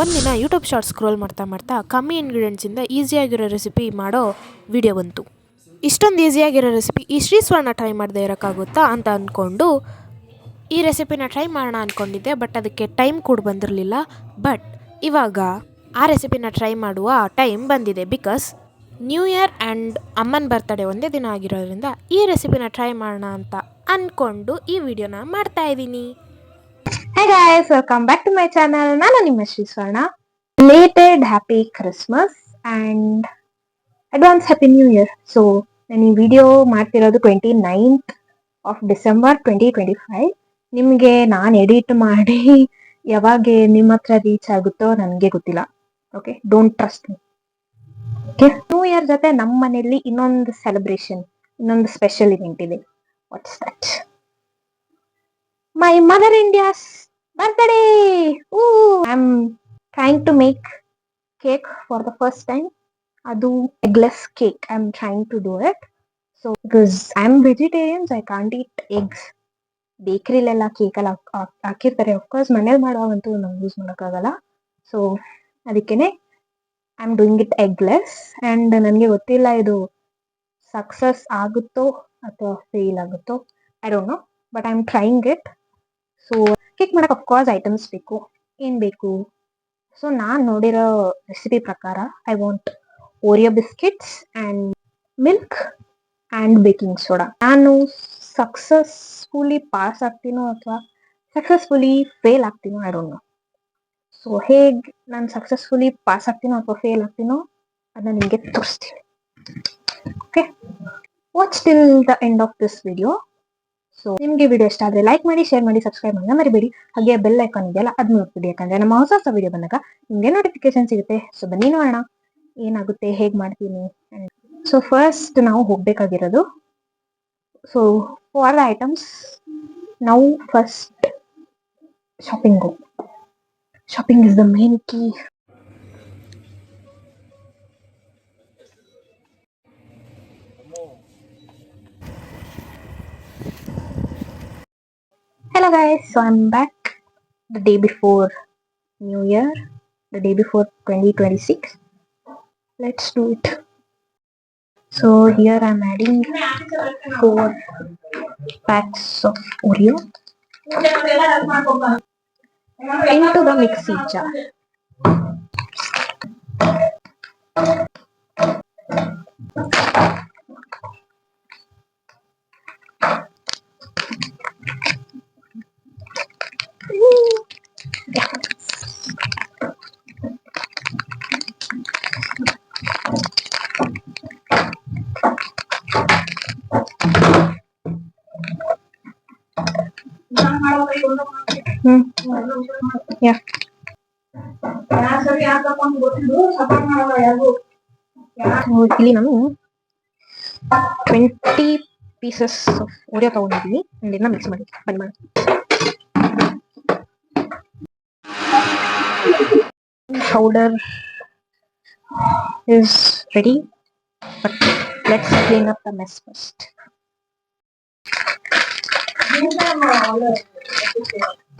ಒಂದಿನ YouTube short scroll ಮಾಡ್ತಾ ಮಾಡ್ತಾ ಕಮ್ಮಿ ಇಂಗ್ರೀಡಿಯೆಂಟ್ಸಿಂದ ಈಸಿಯಾಗಿರೋ ರೆಸಿಪಿ ಮಾಡೋ ವಿಡಿಯೋ ಬಂತು. ಇಷ್ಟೊಂದು ಈಸಿಯಾಗಿರೋ ರೆಸಿಪಿ ಈ ಶ್ರೀ ಸ್ವರ್ಣ ಟ್ರೈ ಮಾಡದೆ ಇರೋಕ್ಕಾಗುತ್ತಾ ಅಂತ ಅಂದ್ಕೊಂಡು ಈ ರೆಸಿಪಿನ ಟ್ರೈ ಮಾಡೋಣ ಅಂದ್ಕೊಂಡಿದ್ದೆ. ಬಟ್ ಅದಕ್ಕೆ ಟೈಮ್ ಕೂಡ ಬಂದಿರಲಿಲ್ಲ. ಬಟ್ ಇವಾಗ ಆ ರೆಸಿಪಿನ ಟ್ರೈ ಮಾಡುವ ಟೈಮ್ ಬಂದಿದೆ. ಬಿಕಾಸ್ ನ್ಯೂ ಇಯರ್ ಆ್ಯಂಡ್ ಅಮ್ಮನ ಬರ್ತಡೇ ಒಂದೇ ದಿನ ಆಗಿರೋದ್ರಿಂದ ಈ ರೆಸಿಪಿನ ಟ್ರೈ ಮಾಡೋಣ ಅಂತ ಅಂದ್ಕೊಂಡು ಈ ವಿಡಿಯೋನ ಮಾಡ್ತಾ ಇದ್ದೀನಿ. Hi guys, welcome back to my channel. ನಾನು ನಿಮ್ಮ ಶ್ರೀ ಸ್ವರ್ಣ. Belated happy Christmas and advance happy new year. So ನಾನು ಈ ವಿಡಿಯೋ ಮಾಡ್ತಿರೋದು 29th of December 2025. ನಿಮಗೆ ನಾನು ಎಡಿಟ್ ಮಾಡಿ ಯಾವಾಗ ನಿಮ್ಮ ಹತ್ರ ರೀಚ್ ಆಗುತ್ತೋ ನನಗೆ ಗೊತ್ತಿಲ್ಲ. Okay, don't trust me. Okay, new year ಜೊತೆ ನಮ್ಮ ಮನೆಯಲ್ಲಿ ಇನ್ನೊಂದು ಸೆಲೆಬ್ರೇಷನ್, ಇನ್ನೊಂದು ಸ್ಪೆಷಲ್ ಇವೆಂಟ್ ಇದೆ. What's that? My mother India's birthday. I'm trying to make cake for the first time. Adu eggless cake. I'm trying to do it. So because I'm vegetarian, so I can't eat eggs. Bakery ಲೆಲ್ಲ cake ಎಲ್ಲ ಹಾಕಿರ್ತಾರೆ. Of course ಮನೇಲಿ ಮಾಡುವಾಗಂತೂ ನಾವು use ಮಾಡೋಕ್ಕಾಗಲ್ಲ. So ಅದಕ್ಕೇನೆ I am doing it eggless. And ನನಗೆ ಗೊತ್ತಿಲ್ಲ ಇದು ಸಕ್ಸಸ್ ಆಗುತ್ತೋ ಅಥವಾ ಫೇಲ್ ಆಗುತ್ತೋ, I don't know, but I am trying it. So cake ಮಾಡಕ್ಕೆ ಅಫ್ಕೋರ್ಸ್ ಐಟಮ್ಸ್ ಬೇಕು. ಏನು ಬೇಕು? ಸೊ ನಾನು ನೋಡಿರೋ ರೆಸಿಪಿ ಪ್ರಕಾರ I want Oreo biscuits and milk and baking soda. ನಾನು ಸಕ್ಸಸ್ಫುಲಿ ಪಾಸ್ ಆಗ್ತೀನೋ ಅಥವಾ ಸಕ್ಸಸ್ಫುಲಿ ಫೇಲ್ ಆಗ್ತೀನೋ, ಐ ಡೋಂಟ್ ನೋ. ಸೊ ಹೇಗೆ ನಾನು ಸಕ್ಸಸ್ಫುಲಿ ಪಾಸ್ ಆಗ್ತೀನೋ ಅಥವಾ ಫೇಲ್ ಆಗ್ತೀನೋ ಅದನ್ನ ನಿಮಗೆ ತೋರಿಸ್ತೀನಿ. Okay, watch till the end of this video. So ನಿಮಗೆ ವಿಡಿಯೋ ಇಷ್ಟ ಆದರೆ ಲೈಕ್ ಮಾಡಿ, ಶೇರ್ ಮಾಡಿ, ಸಬ್ಸ್ಕ್ರೈಬ್ ಮಾಡಿ ಮರಿಬೇಡಿ. ಹಾಗೆ ಬೆಲ್ ಐಕಾನ್ ಇದೆಯಲ್ಲ ಅದನ್ನ ನೋಡ್ಬಿಡಿ, ಯಾಕಂದ್ರೆ ನಮ್ಮ ಹೊಸ ಹೊಸ ವಿಡಿಯೋ ಬಂದಾಗ ನಿಮಗೆ ನೋಟಿಫಿಕೇಶನ್ ಸಿಗುತ್ತೆ. ಸೊ ಬನ್ನಿ ನೋಡೋಣ ಏನಾಗುತ್ತೆ, ಹೇಗೆ ಮಾಡ್ತೀನಿ. ಸೊ ಫಸ್ಟ್ ನಾವು ಹೋಗ್ಬೇಕಾಗಿರೋದು, ಸೊ ಫಾರ್ ದ ಐಟಮ್ಸ್ ನಾವು first shopping. Shopping is the main key. Hello guys, so I'm back the day before New Year, the day before 2026. Let's do it. So here I'm adding 4 packs of Oreo into the mixie jar. Yeah. ಇಲ್ಲಿ ನಾನು 20 pieces of Oreo ತಗೊಂಡಿದ್ದೀನಿ. ಇದನ್ನ mix ಮಾಡಿ ಬನ್ನಿ ಮಾಡಿ. Powder is ready, but let's clean up the mess first.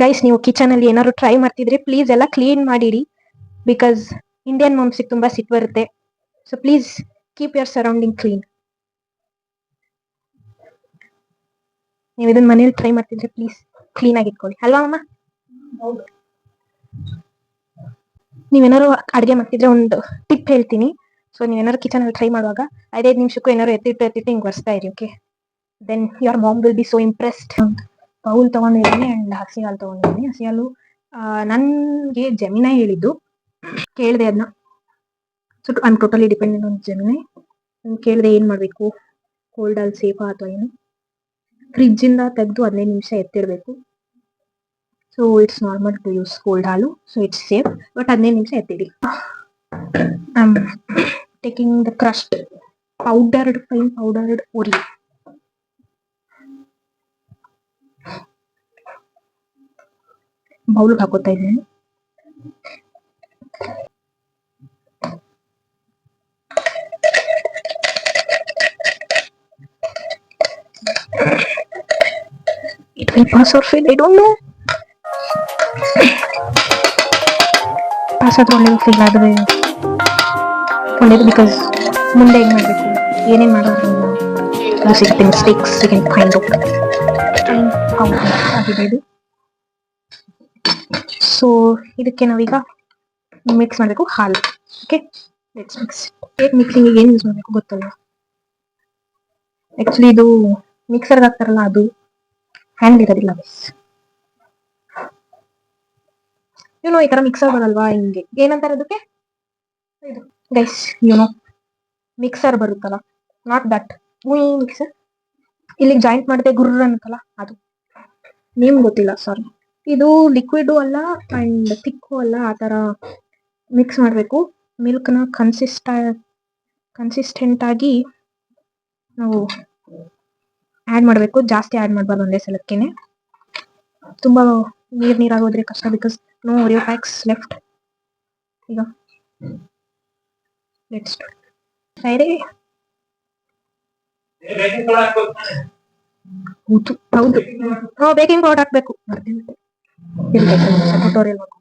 Guys, ನೀವು kitchen ಅಲ್ಲಿ ಏನಾದ್ರು ಟ್ರೈ ಮಾಡ್ತಿದ್ರೆ ಪ್ಲೀಸ್ ಎಲ್ಲ ಕ್ಲೀನ್ ಮಾಡಿಡಿ. ಬಿಕಾಸ್ ಇಂಡಿಯನ್ ಮಾಮ್ಸಿಗೆ ತುಂಬಾ ಸಿಟ್ಟು ಬರುತ್ತೆ. So please keep your surrounding clean. ನೀವು ಇದನ್ನ ಮನೇಲಿ ಟ್ರೈ ಮಾಡ್ತಿದ್ರೆ ಪ್ಲೀಸ್ ಕ್ಲೀನ್ ಆಗಿ ಇಟ್ಕೊಳ್ಳಿ, ಅಲ್ವಾ ಅಮ್ಮ? ನೀವೇನಾದ್ರು ಅಡುಗೆ ಮಾಡ್ತಿದ್ರೆ ಒಂದು ಟಿಪ್ ಹೇಳ್ತೀನಿ. ಸೊ ನೀವೇನಾದ್ರು ಕಿಚನ್ ಅಲ್ಲಿ ಟ್ರೈ ಮಾಡುವಾಗ 5 ನಿಮಿಷಕ್ಕೂ ಏನಾದ್ರು ಎತ್ತಿಟ್ಟು ಹಿಂಗೆ ಒರೆಸ್ತಾ ಇರಿ. Okay, then your mom will be so impressed. Bowl ತಗೊಂಡಿದ್ದೀನಿ ಆ್ಯಂಡ್ ಹಸಿ ಹಾಲು ತಗೊಂಡಿದ್ದೀನಿ. ಹಸಿ ಹಾಲು ನನಗೆ ಜೆಮಿನೈ ಹೇಳಿದ್ದು, ಕೇಳಿದೆ ಅದನ್ನ. So I am totally dependent on Gemini. ಕೇಳಿದೆ ಏನು ಮಾಡಬೇಕು, ಕೋಲ್ಡ್ ಹಾಲು ಸೇಫಾ ಅಥವಾ ಏನು. ಫ್ರಿಜ್ಜಿಂದ ತೆಗೆದು 15 ನಿಮಿಷ ಎತ್ತಿಡಬೇಕು. So it's normal to use cold ಹಾಲು, ಸೊ ಇಟ್ಸ್ ಸೇಫ್. ಬಟ್ 15 ನಿಮಿಷ ಎತ್ತಿಡಿ. I am taking the crust fine powdered Oreo. ಬೌಲ್ಗೆ ಹಾಕೋತಾ ಇದ್ದೀನಿ. It will pass or fail, I don't know. Pass ಆದ್ರೂ ಒಳ್ಳೇದು, ಫೇಲ್ ಆದರೆ ಒಳ್ಳೇದು. ಬಿಕಾಸ್ ಮುಂದೆ ಹೆಂಗ್ ಮಾಡಬೇಕು, ಏನೇನು ಮಾಡೋದು ಅದು ಸಿಗುತ್ತೆ, ಮಿಸ್ಟೇಕ್ಸ್ ಫೈಂಡ್ ಔಟ್ ಆಗಿದೆ ಇದು. ಸೊ ಇದಕ್ಕೆ ನಾವೀಗ ಮಿಕ್ಸ್ ಮಾಡಬೇಕು ಹಾಲು. Okay, let's mix. Cake mixing ಏನು ಯೂಸ್ ಮಾಡಬೇಕು ಗೊತ್ತಲ್ಲ. ಆಕ್ಚುಲಿ ಇದು ಮಿಕ್ಸರ್ಗೆ ಹಾಕ್ತಾರಲ್ಲ, ಅದು ಹ್ಯಾಂಡ್ ಇರೋದಿಲ್ಲ ಯುನೋ. ಈ ತರ ಮಿಕ್ಸರ್ ಬರಲ್ವಾ, ಹಿಂಗೆ ಏನಂತಾರೆ ಅದಕ್ಕೆ, ಇದು ಗೈಸ್ ಯುನೋ ಮಿಕ್ಸರ್ ಬರುತ್ತಲ್ಲ, ನಾಟ್ ದಟ್ ಮಿಕ್ಸರ್. ಇಲ್ಲಿಗೆ ಜಾಯಿಂಟ್ ಮಾಡಿದೆ ಗುರ್ರ ಅಂತಲ್ಲ, ಅದು ನೇಮ್ ಗೊತ್ತಿಲ್ಲ, ಸಾರಿ. ಇದು ಲಿಕ್ವಿಡು ಅಲ್ಲ ಅಂಡ್ ಥಿಕ್ಕು ಅಲ್ಲ, ಆ ಥರ ಮಿಕ್ಸ್ ಮಾಡಬೇಕು. ಮಿಲ್ಕ್ನ ಕನ್ಸಿಸ್ಟೆಂಟ್ ಆಗಿ ನಾವು ಆ್ಯಡ್ ಮಾಡಬೇಕು. ಜಾಸ್ತಿ ಆ್ಯಡ್ ಮಾಡಬಾರ್ದು ಒಂದೇ ಸಲಕ್ಕೇನೆ, ತುಂಬ ನೀರಾಗೋದ್ರೆ ಕಷ್ಟ. Because no Oreo packs left. ಈಗ ಲೆಟ್ಸ್ ಸೈಡೆ ಹೌದು ಬೇಕಿಂಗ್ ಪೌಡರ್ ಹಾಕ್ಬೇಕು. ಟ್ಯುಟೋರಿಯಲ್ ಮಾಡ್ಕೊಂಡು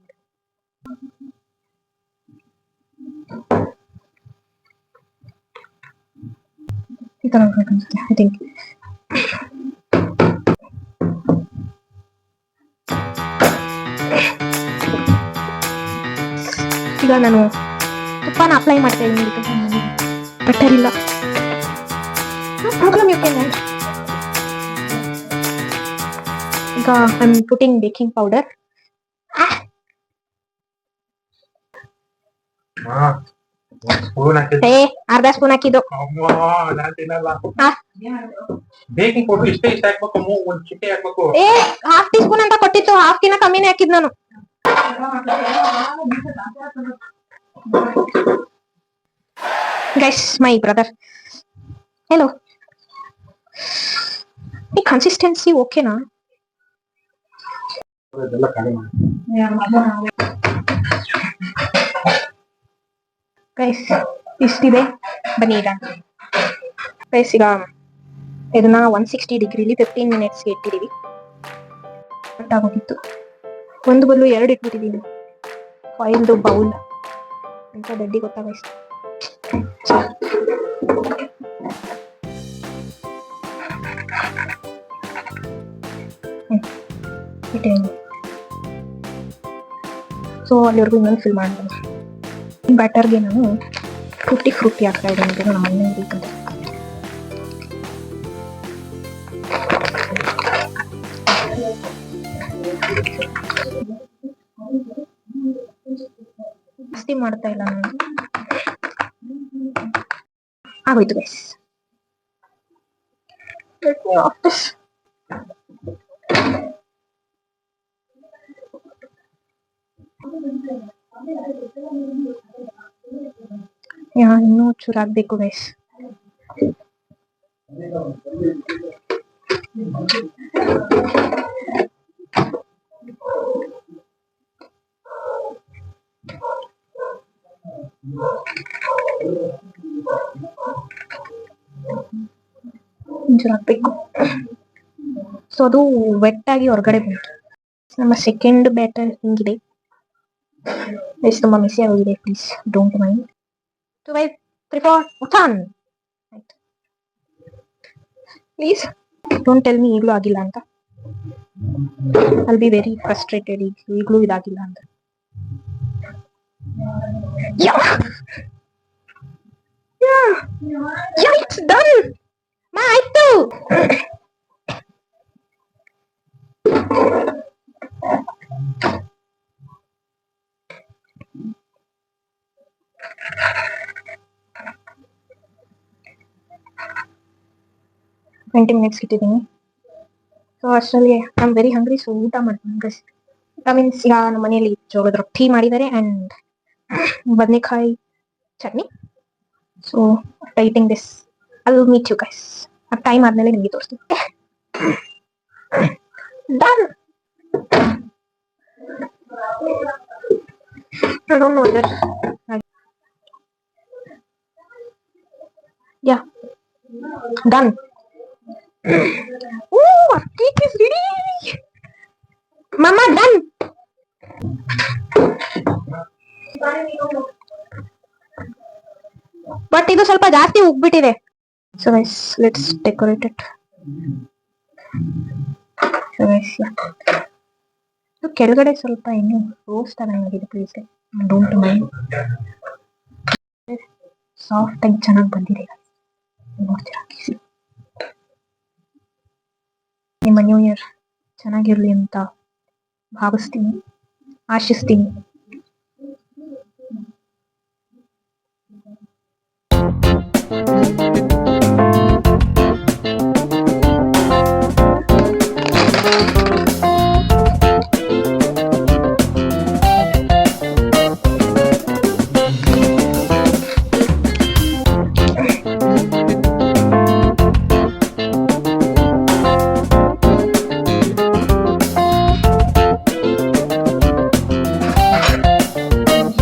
ಈ ತರ ಅನ್ಸುತ್ತೆ ಐ ಥಿಂಕ್. ಈಗ ನಾನು ತುಪ್ಪನ ಅಪ್ಲೈ ಮಾಡ್ತಾ ಇದ್ದೀನಿ, ಬಟರ್ ಇಲ್ಲ. Problem you can. ಈಗ I am putting baking powder. ಅರ್ಧ ಸ್ಪೂನ್ ಹಾಕಿದ್ದು. ಬೇಕಿಂಗ್ ಪೌಡರ್ ಇಷ್ಟೇ ಇಷ್ಟ ಹಾಕ್ಬೇಕು, ಒಂದ್ ಚಿಟ್ಟೆ ಹಾಕ್ಬೇಕು. ಹಾಫ್ ಟೀ ಸ್ಪೂನ್ ಅಂತ ಕೊಟ್ಟಿತ್ತು, ಹಾಫ್ ಕಿನ್ನ ಕಮ್ಮಿನೇ ಹಾಕಿದ್ ನಾನು. Guys, my brother, hello. ಈ ಕನ್ಸಿಸ್ಟೆನ್ಸಿ ಓಕೆನಾ? ಗೈಸ್ ಇಷ್ಟಿದೆ, ಬನ್ನಿ ಈಗ. ಗೈಸ್ ಈಗ ಇದನ್ನ 160 ಡಿಗ್ರಿಲಿ 15 ಮಿನಿಟ್ಸ್ಗೆ ಇಟ್ಟಿದ್ದೀವಿ. ಕಟ್ ಆಗೋಗಿತ್ತು, ಒಂದು ಬದಲು 2 ಇಟ್ಬಿಟ್ಟಿದ್ದೀನಿ. ಆಯಿಲ್ದು ಬೌಲ್ ಅಂತ ದಡ್ಡಿ ಗೊತ್ತಾ ಗೈಸ್. ಸೊ ಅಲ್ಲಿವರೆಗೂ ಇನ್ನೊಂದು ಫಿಲ್ ಮಾಡ್ತೀನಿ. ಬ್ಯಾಟರ್ಗೆ ನಾನು ಫ್ರೂಟಿ ಹಾಕ್ತಾ ಇದ್ದೀನಿ, ನಮ್ಮ ಮನೆಯಲ್ಲಿ ಬೇಕಂತ. ಜಾಸ್ತಿ ಮಾಡ್ತಾ ಇಲ್ಲ ನಾನು. ಆಗೋಯ್ತು ಗೈಸ್. ಇನ್ನೂ ಚೂರಾಗ್ಬೇಕು ಗೈಸ್. ಹಾಕ್ಬೇಕು. ಸೊ ಅದು ವೆಟ್ ಆಗಿ ಹೊರಗಡೆ ಬಂತು. ನಮ್ಮ ಸೆಕೆಂಡ್ ಬ್ಯಾಟರ್ ಹಿಂಗಿದೆ. ಎಷ್ಟು ತುಂಬಾ ಮಿಸಿ ಆಗಿದೆ, please don't mind. 2 by 3 4 Utthan. Please don't tell me ಈಗಲೂ ಆಗಿಲ್ಲ ಅಂತ. I'll be very frustrated ಈಗಲೂ ಇದಾಗಿಲ್ಲ ಅಂತ. Yeah, it's done. ಆಯ್ತು. ಟ್ವೆಂಟಿ ಮಿನಿಟ್ಸ್ ಇಟ್ಟಿದ್ದೀನಿ. ಸೊ ಅಷ್ಟರಲ್ಲಿ I am very hungry. So ಊಟ ಮಾಡ್ತೀನಿ ಗೈಸ್. ಊಟ ಮೀನ್ಸ್ ಈಗ ನಮ್ಮ ಮನೆಯಲ್ಲಿ ಜೋಳದ ರೊಟ್ಟಿ ಮಾಡಿದ್ದಾರೆ ಅಂಡ್ ಬದನೆಕಾಯಿ ಚಟ್ನಿ. ಸೊ ಟೈಟಿಂಗ್ this I will meet you guys. ಆ ಟೈಮ್ ಆದ್ಮೇಲೆ ನಿಮಗೆ ತೋರಿಸ್ತೀನಿ. Done. I don't know whether yeah, done. Oh, our cake is ready. Mama, done. But ಇದು ಸ್ವಲ್ಪ ಜಾಸ್ತಿ ಉಗ್ಬಿಟ್ಟಿದೆ. So guys let's decorate it. So guys ಕೆಳಗಡೆ ಸ್ವಲ್ಪ ಇನ್ನು ರೋಸ್ಟ್ ಆಗಿದೆ, ಪ್ಲೀಸ್ ಡೋಂಟ್ ಮೈಂಡ್. ಸಾಫ್ಟ್ ಆಗಿ ಚೆನ್ನಾಗಿ ಬಂದಿದೆ ನೋಡ್ತೀರಾ. ನಿಮ್ಮ ನ್ಯೂ ಇಯರ್ ಚೆನ್ನಾಗಿರ್ಲಿ ಅಂತ ಭಾವಿಸ್ತೀನಿ, ಆಶಿಸ್ತೀನಿ.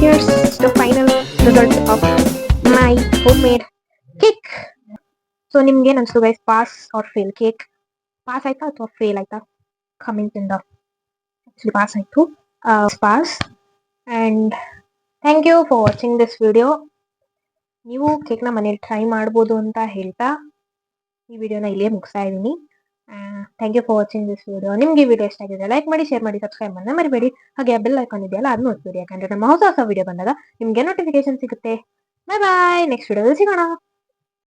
Here's the final result of my homemade cake. So ನಿಮ್ಗೆ ಅನ್ಸ್ತು guys, pass or fail? Cake pass ಆಯ್ತಾ ಅಥವಾ ಫೇಲ್ ಆಯ್ತಾ? ಕಮೆಂಟ್ ಇಂದ. ಆಕ್ಚುಲಿ ಪಾಸ್ ಆಯ್ತು, pass. And thank you for watching this video. ನೀವು ಕೇಕ್ನ ಮನೇಲಿ ಟ್ರೈ ಮಾಡ್ಬೋದು ಅಂತ ಹೇಳ್ತಾ ಈ ವಿಡಿಯೋನ ಇಲ್ಲೇ ಮುಗಿಸ್ತಾ ಇದ್ದೀನಿ. Thank you for watching this video. ನಿಮ್ಗೆ ಈ ವಿಡಿಯೋ ಇಷ್ಟ ಆಗಿದೆ ಲೈಕ್ ಮಾಡಿ, ಶೇರ್ ಮಾಡಿ, ಸಬ್ಸ್ಕ್ರೈಬ್ ಮಾಡಿ ಮರಿಬೇಡಿ. ಹಾಗೆ ಬೆಲ್ ಐಕಾನ್ ಇದೆಯಲ್ಲ ಅದನ್ನ ಒತ್ಬಿಡಿ, ಯಾಕಂದ್ರೆ ನಮ್ಮ ಹೊಸ ವಿಡಿಯೋ ಬಂದಾಗ ನಿಮ್ಗೆ ನೋಟಿಫಿಕೇಶನ್ ಸಿಗುತ್ತೆ. ಬಾಯ್ ಬಾಯ್, ನೆಕ್ಸ್ಟ್ ವಿಡಿಯೋದಲ್ಲಿ ಸಿಗೋಣ.